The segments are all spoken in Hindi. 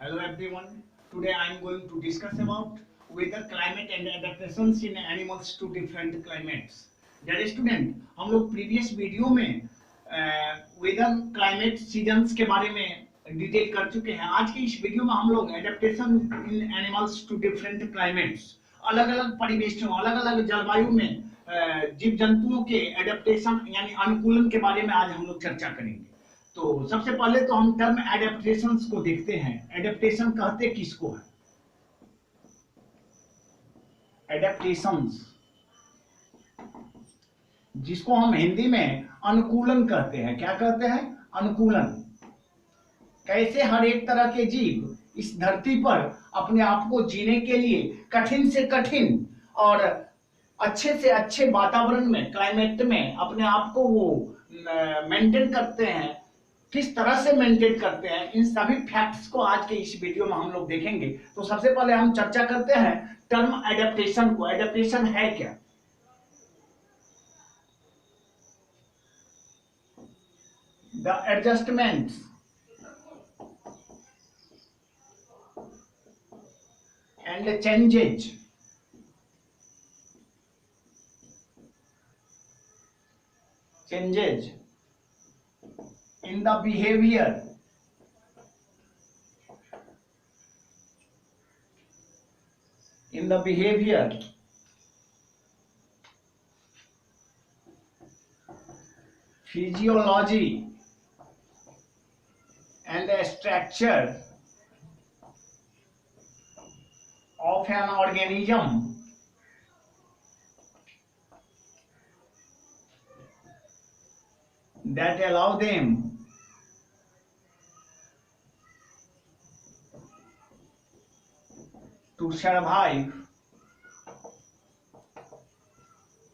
Hello everyone. Today I am going to discuss about weather, climate and adaptations in animals to different climates. Dear student, हम लोग प्रीवियस वीडियो में वेदर, क्लाइमेट, सीजन्स के बारे में डिटेल कर चुके हैं। आज की इस वीडियो में हम लोग adaptation in animals to different climates, अलग अलग परिवेशों, अलग अलग जलवायु में जीव जंतुओं के एडेप्टेशन यानी अनुकूलन के बारे में आज हम लोग चर्चा करेंगे। तो सबसे पहले तो हम टर्म एडेप्टेशंस को देखते हैं। एडेप्टेशन कहते किसको है? एडेप्टेशंस, जिसको हम हिंदी में अनुकूलन कहते हैं। क्या कहते हैं? अनुकूलन। कैसे हर एक तरह के जीव इस धरती पर अपने आप को जीने के लिए कठिन से कठिन और अच्छे से अच्छे वातावरण में, क्लाइमेट में अपने आप को वो मेंटेन करते हैं, किस तरह से मेंटेन करते हैं, इन सभी फैक्ट्स को आज के इस वीडियो में हम लोग देखेंगे। तो सबसे पहले हम चर्चा करते हैं टर्म एडेप्टेशन को। एडेप्टेशन है क्या? The adjustments and changes in the behavior physiology and the structure of an organism that allow them to survive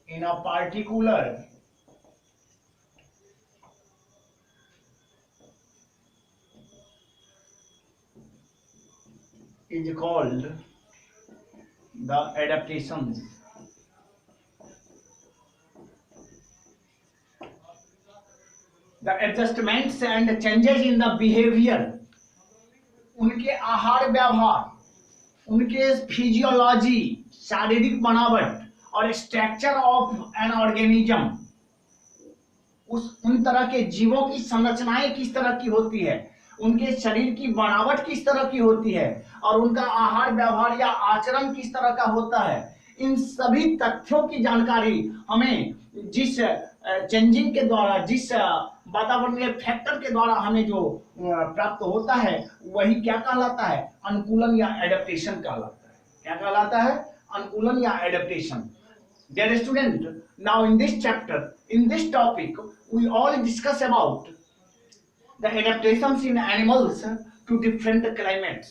in a particular is called the adaptations. The adjustments and changes in the behavior, उनके आहार व्यवहार, उनके फिजियोलॉजी, शारीरिक बनावट और स्ट्रक्चर ऑफ एन ऑर्गेनिज्म, उन तरह के जीवों की संरचनाएं किस तरह की होती है, उनके शरीर की बनावट किस तरह की होती है और उनका आहार व्यवहार या आचरण किस तरह का होता है, इन सभी तथ्यों की जानकारी हमें जिस चेंजिंग के द्वारा, जिस वातावरणीय फैक्टर के द्वारा हमें जो प्राप्त होता है, वही क्या कहलाता है? अनुकूलन या एडेप्टेशन कहलाता है। क्या कहलाता है? अनुकूलन या adaptation. Dear student, now in this chapter, in this topic, we all discuss about the adaptations in animals to different climates.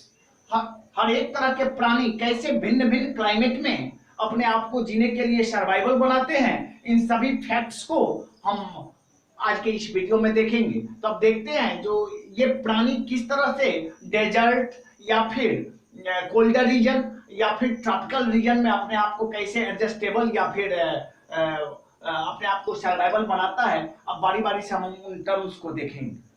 हर एक तरह के प्राणी कैसे भिन्न भिन्न क्लाइमेट में अपने आप को जीने के लिए सर्वाइवल बनाते हैं, इन सभी फैक्ट्स को हम आज के इस वीडियो में देखेंगे। तो अब देखते हैं जो ये प्राणी किस तरह से डेजर्ट या फिर कोल्डर रीजन या फिर ट्रॉपिकल रीजन में अपने आप को कैसे एडजस्टेबल या फिर अपने आप को सर्वाइवल बनाता है। अब बारी बारी से हम उन टर्म्स को देखेंगे।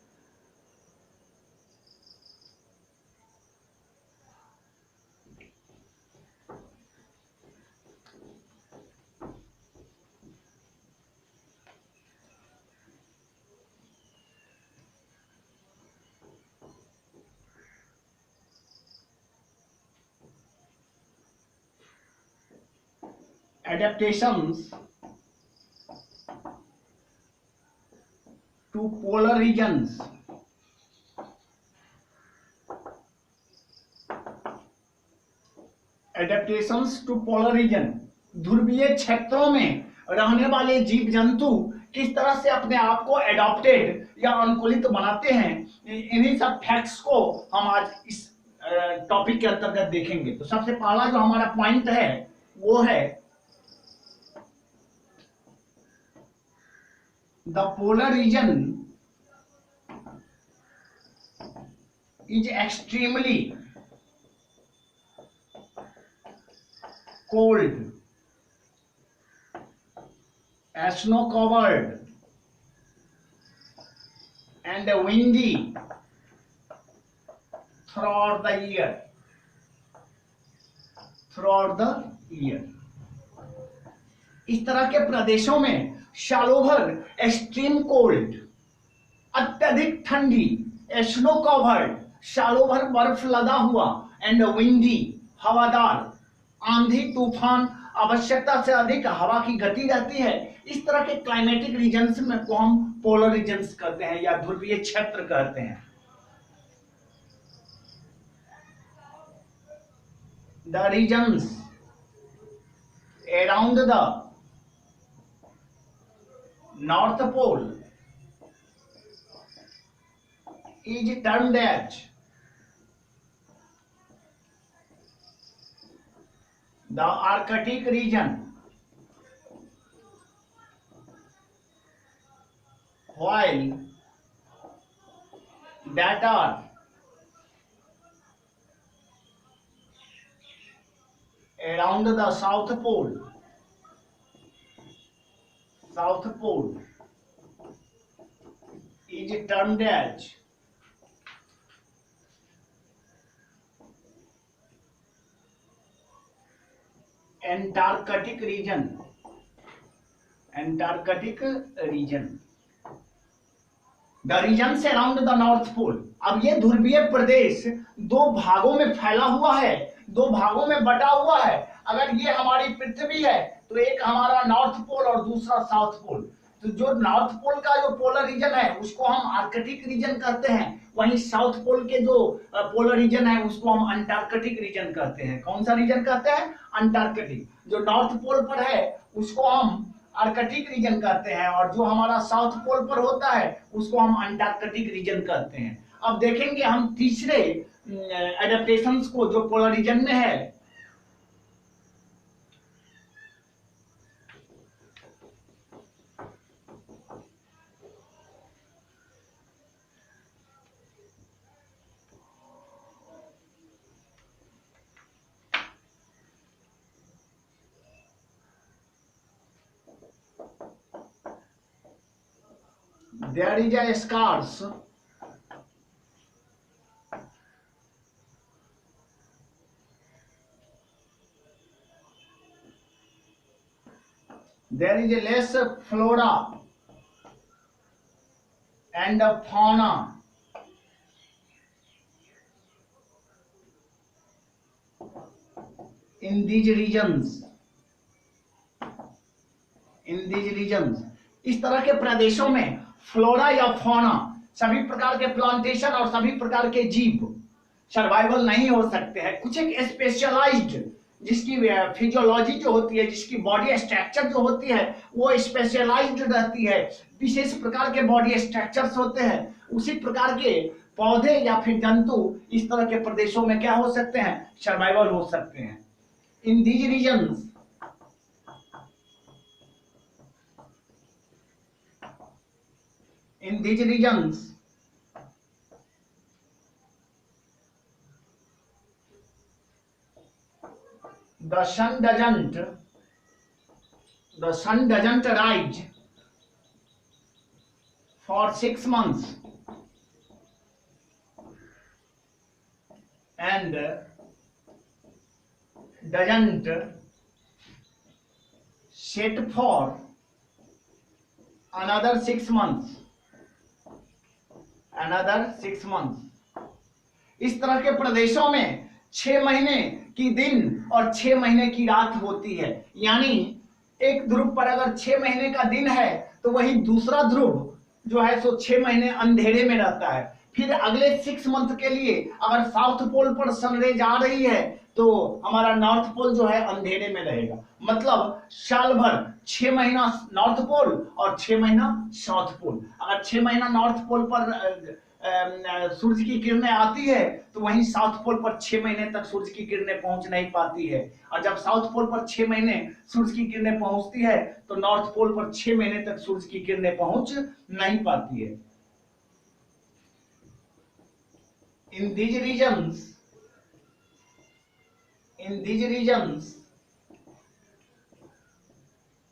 Adaptations to polar regions. Adaptations to polar region, ध्रुवीय क्षेत्रों में रहने वाले जीव जंतु किस तरह से अपने आप को एडॉप्टेड या अनुकूलित बनाते हैं, इन्हीं सब फैक्ट्स को हम आज इस टॉपिक के अंतर्गत देखेंगे। तो सबसे पहला जो हमारा पॉइंट है वो है the polar region is extremely cold, snow covered and windy throughout the year, throughout the year। इस तरह के प्रदेशों में सालों भर एक्सट्रीम कोल्ड, अत्यधिक ठंडी, स्नो कवर्ड, सालों भर बर्फ लदा हुआ, एंड विंडी, हवादार, आंधी तूफान, आवश्यकता से अधिक हवा की गति रहती है। इस तरह के क्लाइमेटिक रीजन्स में को हम पोलर रीजन्स कहते हैं या ध्रुवीय क्षेत्र कहते हैं। The regions around the north pole is termed as the Arctic region, while that are around the South Pole is termed as Antarctic region, Antarctic region। The region से अराउंड द नॉर्थ पोल। अब ये ध्रुवीय प्रदेश दो भागों में फैला हुआ है, दो भागों में बटा हुआ है। अगर ये हमारी पृथ्वी है तो एक हमारा नॉर्थ पोल और दूसरा साउथ पोल। तो जो नॉर्थ पोल का जो पोलर रीजन है उसको हम आर्कटिक रीजन कहते हैं, वहीं साउथ पोल के जो पोलर रीजन है उसको हम अंटार्कटिक रीजन कहते हैं। कौन सा रीजन कहते हैं? अंटार्कटिक। जो नॉर्थ पोल पर है उसको हम आर्कटिक रीजन कहते हैं और जो हमारा साउथ पोल पर होता है उसको हम अंटार्कटिक रीजन कहते हैं। अब देखेंगे हम तीसरे एडेप्टेशंस को जो पोलर रीजन में है। There is a scarce there is a less flora and a fauna in these regions, इस तरह के प्रदेशों में फ्लोरा या फौना, सभी प्रकार के प्लांटेशन और सभी प्रकार के जीव सर्वाइवल नहीं हो सकते हैं। कुछ एक स्पेशलाइज्ड, जिसकी फिजियोलॉजी जो होती है, जिसकी बॉडी स्ट्रक्चर जो होती है वो स्पेशलाइज्ड रहती है, विशेष प्रकार के बॉडी स्ट्रक्चर्स होते हैं। उसी प्रकार के पौधे या फिर जंतु इस तरह के प्रदेशों में क्या हो सकते हैं? सर्वाइवल हो सकते हैं। In these regions in these regions the sun doesn't rise for 6 months and doesn't set for another 6 months। इस तरह के प्रदेशों में 6 महीने की दिन और 6 महीने की रात होती है। यानी एक ध्रुव पर अगर 6 महीने का दिन है तो वही दूसरा ध्रुव जो है सो 6 महीने अंधेरे में रहता है। फिर अगले 6 मंथ के लिए अगर साउथ पोल पर सनरेज आ रही है तो हमारा नॉर्थ पोल जो है अंधेरे में रहेगा। मतलब साल भर 6 महीना नॉर्थ पोल और 6 महीना साउथ पोल। अगर 6 महीना नॉर्थ पोल पर सूरज की किरणें आती है तो वहीं साउथ पोल पर 6 महीने तक सूरज की किरणें पहुंच नहीं पाती है, और जब साउथ पोल पर 6 महीने सूरज की किरणें पहुंचती है तो नॉर्थ पोल पर 6 महीने तक सूरज की किरणें पहुंच नहीं पाती है। In these regions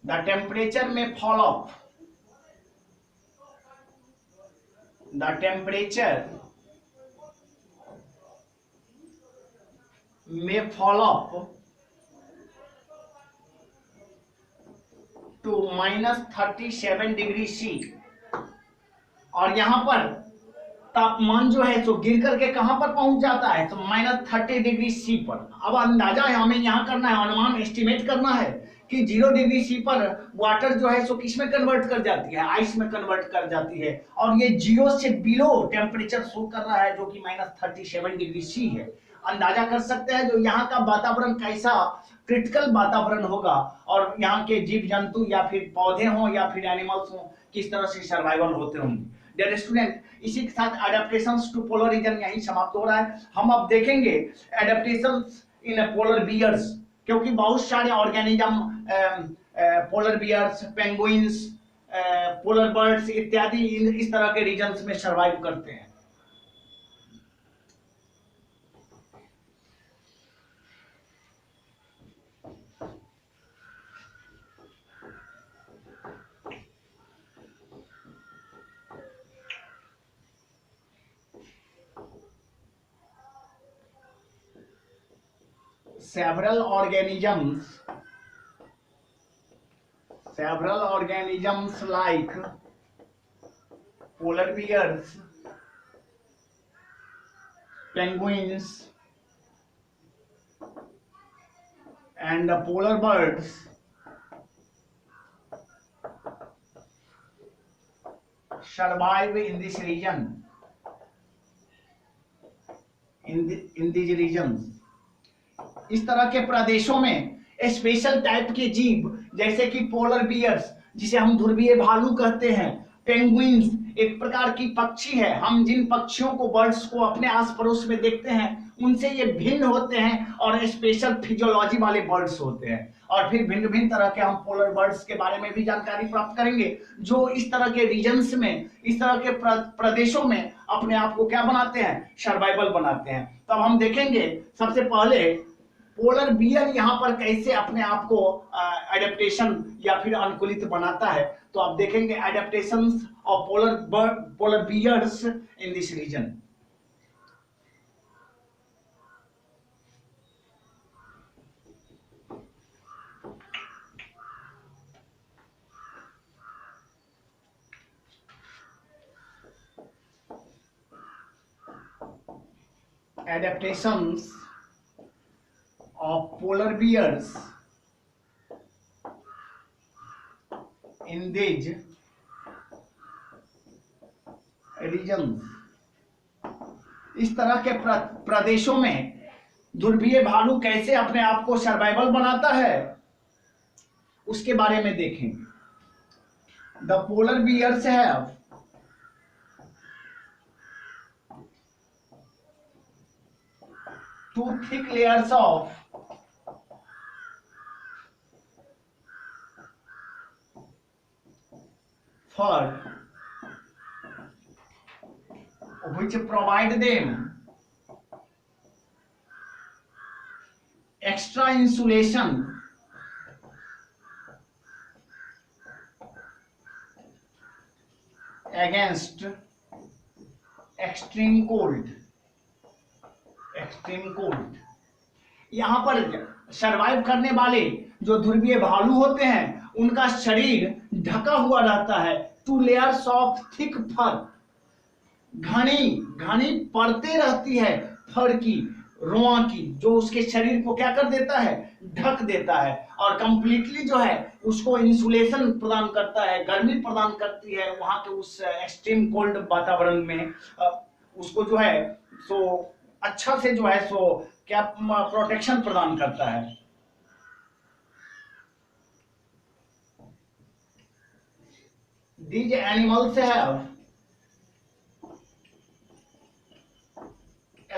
the temperature may fall off, the temperature may fall up to -37°C, और यहाँ पर तापमान जो है सो गिर करके कहां पर पहुंच जाता है, तो -30°C पर। अब अंदाजा है हमें यहाँ करना है, अनुमान एस्टिमेट करना है कि 0°C पर वाटर जो है सो किस में कन्वर्ट कर जाती है, आइस में कन्वर्ट कर जाती है, और ये 0 से बिलो टेम्परेचर शो कर रहा है जो कि -37°C है। अंदाजा कर सकते हैं जो यहाँ का वातावरण कैसा क्रिटिकल वातावरण होगा, और यहाँ के जीव जंतु या फिर पौधे हों या फिर एनिमल्स हों किस तरह से सर्वाइवल होते होंगे। डियर स्टूडेंट, इसी के साथ एडेप्टेशंस टू पोलर रीजन यही समाप्त हो रहा है। हम अब देखेंगे एडेप्टेशंस इन पोलर बियर्स, क्योंकि बहुत सारे organism polar bears, penguins, polar birds इत्यादि इस तरह के रीजन्स में सर्वाइव करते हैं। Several organisms like polar bears, penguins, and polar birds survive in this region, in these regions। इस तरह के प्रदेशों में स्पेशल टाइप के जीव जैसे कि पोलर बियर्स, जिसे हम ध्रुवीय भालू कहते हैं, पेंगुइन्स एक प्रकार की पक्षी है, हम जिन पक्षियों को बर्ड्स को अपने आस पड़ोस में देखते हैं उनसे ये भिन्न होते हैं और स्पेशल फिजियोलॉजी वाले बर्ड्स होते हैं। और फिर भिन्न भिन्न तरह के हम पोलर बर्ड्स के बारे में भी जानकारी प्राप्त करेंगे जो इस तरह के रीजन्स में, इस तरह के प्रदेशों में अपने आप को क्या बनाते हैं, सर्वाइवल बनाते हैं। तो अब हम देखेंगे सबसे पहले पोलर बियर यहाँ पर कैसे अपने आप को एडेप्टेशन या फिर अनुकूलित बनाता है। तो आप देखेंगे adaptations of polar bears in this region. Adaptations of polar bears in these regions। इस तरह के प्रदेशों में ध्रुवीय भालू कैसे अपने आप को सर्वाइवल बनाता है उसके बारे में देखेंगे। The polar bears have two thick layers of fur which provide them extra insulation against extreme cold। यहाँ पर सरवाइव करने वाले जो ध्रुवीय भालू होते हैं उनका शरीर ढका हुआ रहता है, 2 लेयर्स ऑफ थिक फर, घनी परतें रहती है फर की, रोआ की, जो उसके शरीर को क्या कर देता है, ढक देता है, और कंप्लीटली जो है उसको इंसुलेशन प्रदान करता है, गर्मी प्रदान करती है वहां के उस एक्सट्रीम कोल्ड वातावरण में उसको जो है सो अच्छा से जो है सो क्या प्रोटेक्शन प्रदान करता है। These animals have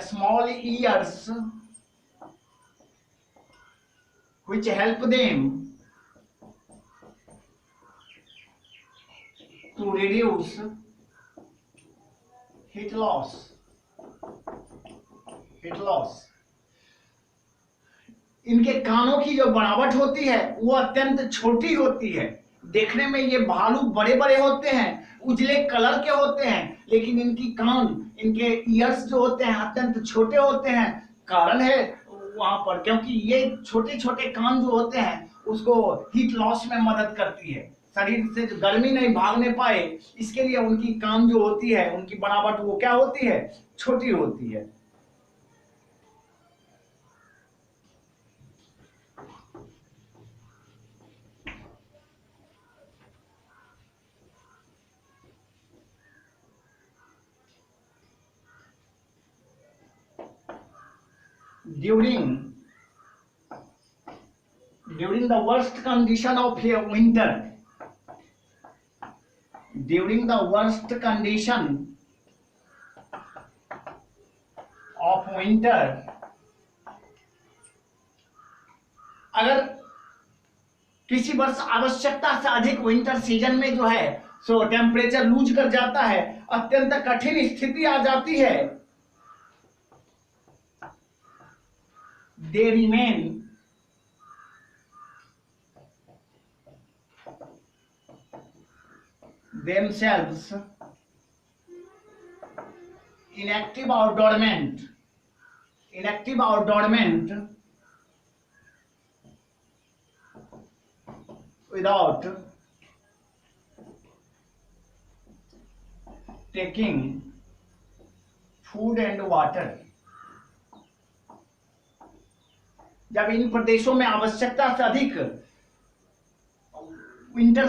small ears which help them to reduce heat loss। इनके कानों की जो बनावट होती है वो अत्यंत छोटी होती है, देखने में ये भालू बड़े बड़े होते हैं, उजले कलर के होते हैं, लेकिन इनकी कान, इनके ईयर्स जो होते हैं अत्यंत छोटे होते हैं। कारण है वहां पर, क्योंकि ये छोटे छोटे काम जो होते हैं उसको हीट लॉस में मदद करती है, शरीर से जो गर्मी नहीं भागने पाए इसके लिए उनकी काम जो होती है, उनकी बनावट वो क्या होती है, छोटी होती है। During the worst condition of winter, during the worst condition of winter, अगर किसी वर्ष आवश्यकता से अधिक विंटर सीजन में जो है सो टेम्परेचर लूज कर जाता है, अत्यंत कठिन स्थिति आ जाती है, they remain themselves inactive or dormant, without taking food and water। जब इन प्रदेशों में आवश्यकता से अधिक विंटर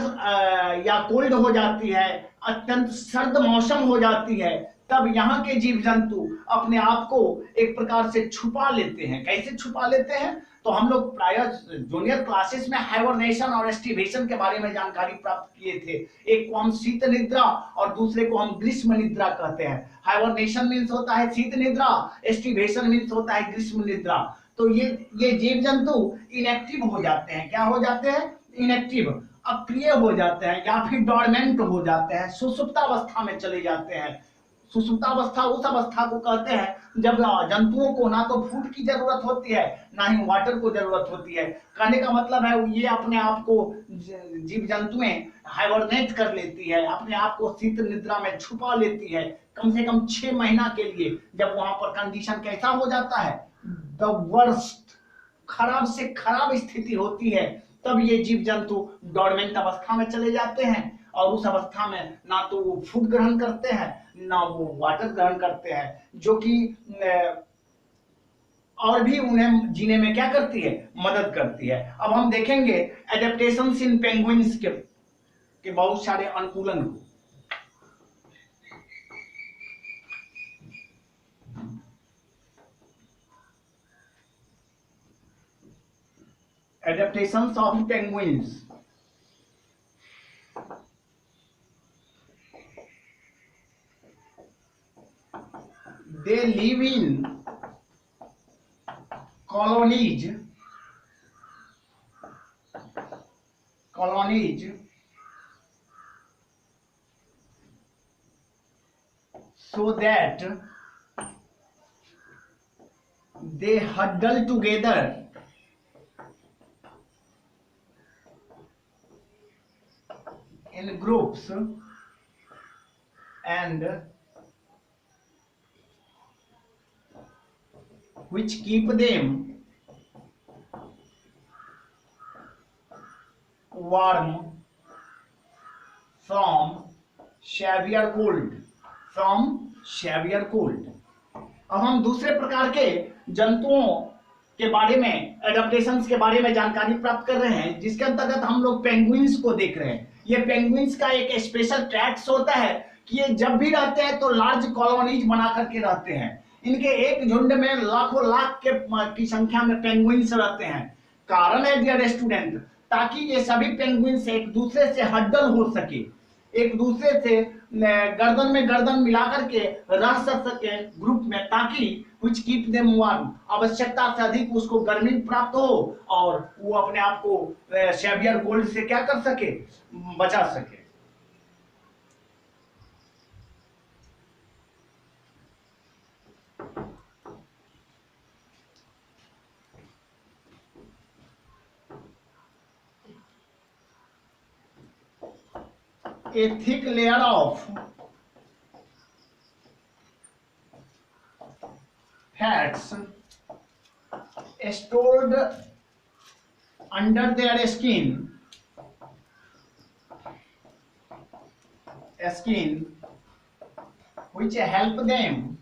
या कोल्ड हो जाती है, अत्यंत सर्द मौसम हो जाती है, तब यहाँ के जीव जंतु अपने आप को एक प्रकार से छुपा लेते हैं। कैसे छुपा लेते हैं? तो हम लोग प्रायः जूनियर क्लासेस में हाइबरनेशन और एस्टिवेशन के बारे में जानकारी प्राप्त किए थे। एक को हम शीत निद्रा और दूसरे को हम ग्रीष्म निद्रा कहते हैं। हाइबरनेशन मीन्स होता है शीत निद्रा, एस्टिवेशन मीन्स होता है ग्रीष्म निद्रा। तो ये जीव जंतु इनएक्टिव हो जाते हैं। क्या हो जाते हैं? इनएक्टिव, अक्रिय हो जाते हैं या फिर डॉर्मेंट हो जाते हैं, सुषुप्तावस्था में चले जाते हैं। सुषुप्तावस्था उस अवस्था को कहते हैं जब जंतुओं को ना तो फूड की जरूरत होती है ना ही वाटर को जरूरत होती है। कहने का मतलब है ये अपने आप को जीव जंतुएं हाइबरनेट कर लेती है, अपने आप को शीत निद्रा में छुपा लेती है कम से कम 6 महीना के लिए। जब वहां पर कंडीशन कैसा हो जाता है, द वर्स्ट, खराब से खराब स्थिति होती है, तब ये जीव जंतु डॉर्मेंट अवस्था में चले जाते हैं और उस अवस्था में ना तो वो फूड ग्रहण करते हैं ना वो वाटर ग्रहण करते हैं, जो कि और भी उन्हें जीने में क्या करती है, मदद करती है। अब हम देखेंगे एडेप्टेशंस इन पेंगुइन्स के बहुत सारे अनुकूलन को। Adaptations of penguins, they live in colonies so that they huddle together in groups and which keep them warm from severe cold, अब हम दूसरे प्रकार के जंतुओं के बारे में, एडेप्टेशंस के बारे में जानकारी प्राप्त कर रहे हैं, जिसके अंतर्गत हम लोग पेंगुइन्स को देख रहे हैं। ये पेंगुइन्स का एक स्पेशल ट्रैक्स होता है कि ये जब भी रहते हैं तो लार्ज कॉलोनीज बना करके रहते हैं। इनके एक झुंड में लाखों लाख की संख्या में पेंगुइन्स रहते हैं। कारण है डियर स्टूडेंट, ताकि ये सभी पेंगुइन्स एक दूसरे से हड्डल हो सके, एक दूसरे से गर्दन में गर्दन मिला करके रह सके ग्रुप में, ताकि which keep them warm, आवश्यकता से अधिक उसको गर्मी प्राप्त हो और वो अपने आप को सेवियर कोल्ड से क्या कर सके, बचा सके। A thick layer of fats stored under their skin which help them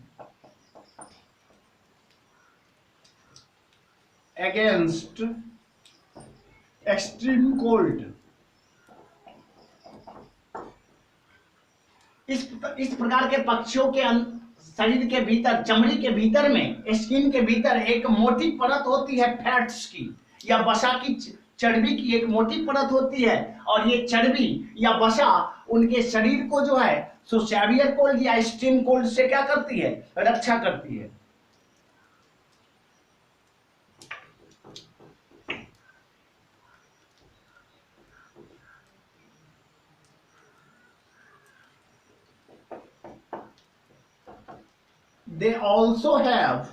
against extreme cold. इस प्रकार के पक्षियों के शरीर के भीतर, चमड़ी के भीतर में, स्किन के भीतर एक मोटी परत होती है फैट्स की या वसा की, चर्बी की एक मोटी परत होती है, और ये चर्बी या वसा उनके शरीर को जो है सो सेवियर कोल्ड या एक्सट्रीम कोल्ड से क्या करती है, रक्षा करती है। They also have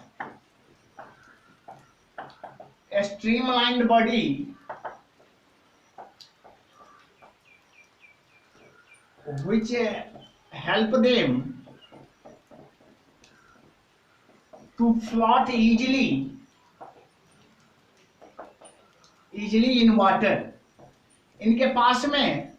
a streamlined body which help them to float easily in water. इनके पास में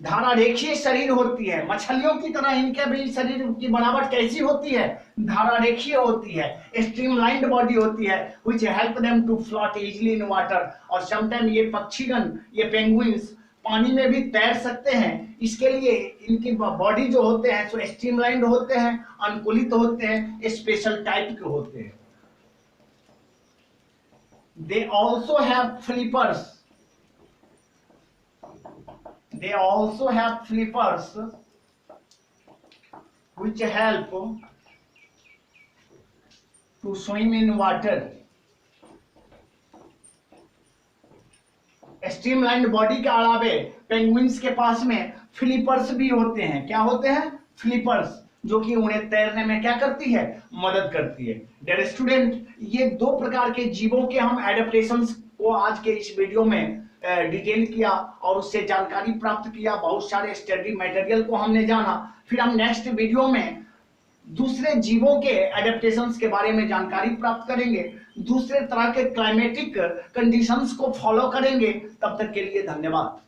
धारा रेखीय शरीर होती है, मछलियों की तरह इनके भी शरीर की बनावट कैसी होती है, धारा रेखीय होती है, स्ट्रीमलाइंड बॉडी होती है, which help them to float easily in water. और समटाइम ये पक्षीगण, ये पेंगुइन्स पानी में भी तैर सकते हैं। इसके लिए इनकी बॉडी जो होते हैं सो स्ट्रीमलाइंड होते हैं, अनुकूलित होते हैं, स्पेशल टाइप के होते हैं। They also have flippers. They also have flippers which help to swim in water. Streamlined body के अलावे पेंगुइन्स के पास में फ्लिपर्स भी होते हैं। क्या होते हैं? फ्लिपर्स, जो कि उन्हें तैरने में क्या करती है, मदद करती है। डियर स्टूडेंट, ये दो प्रकार के जीवों के हम एडेप्टेशंस को आज के इस वीडियो में डिटेल किया और उससे जानकारी प्राप्त किया, बहुत सारे स्टडी मटेरियल को हमने जाना। फिर हम नेक्स्ट वीडियो में दूसरे जीवों के एडेप्टेशंस के बारे में जानकारी प्राप्त करेंगे, दूसरे तरह के क्लाइमेटिक कंडीशंस को फॉलो करेंगे। तब तक के लिए धन्यवाद।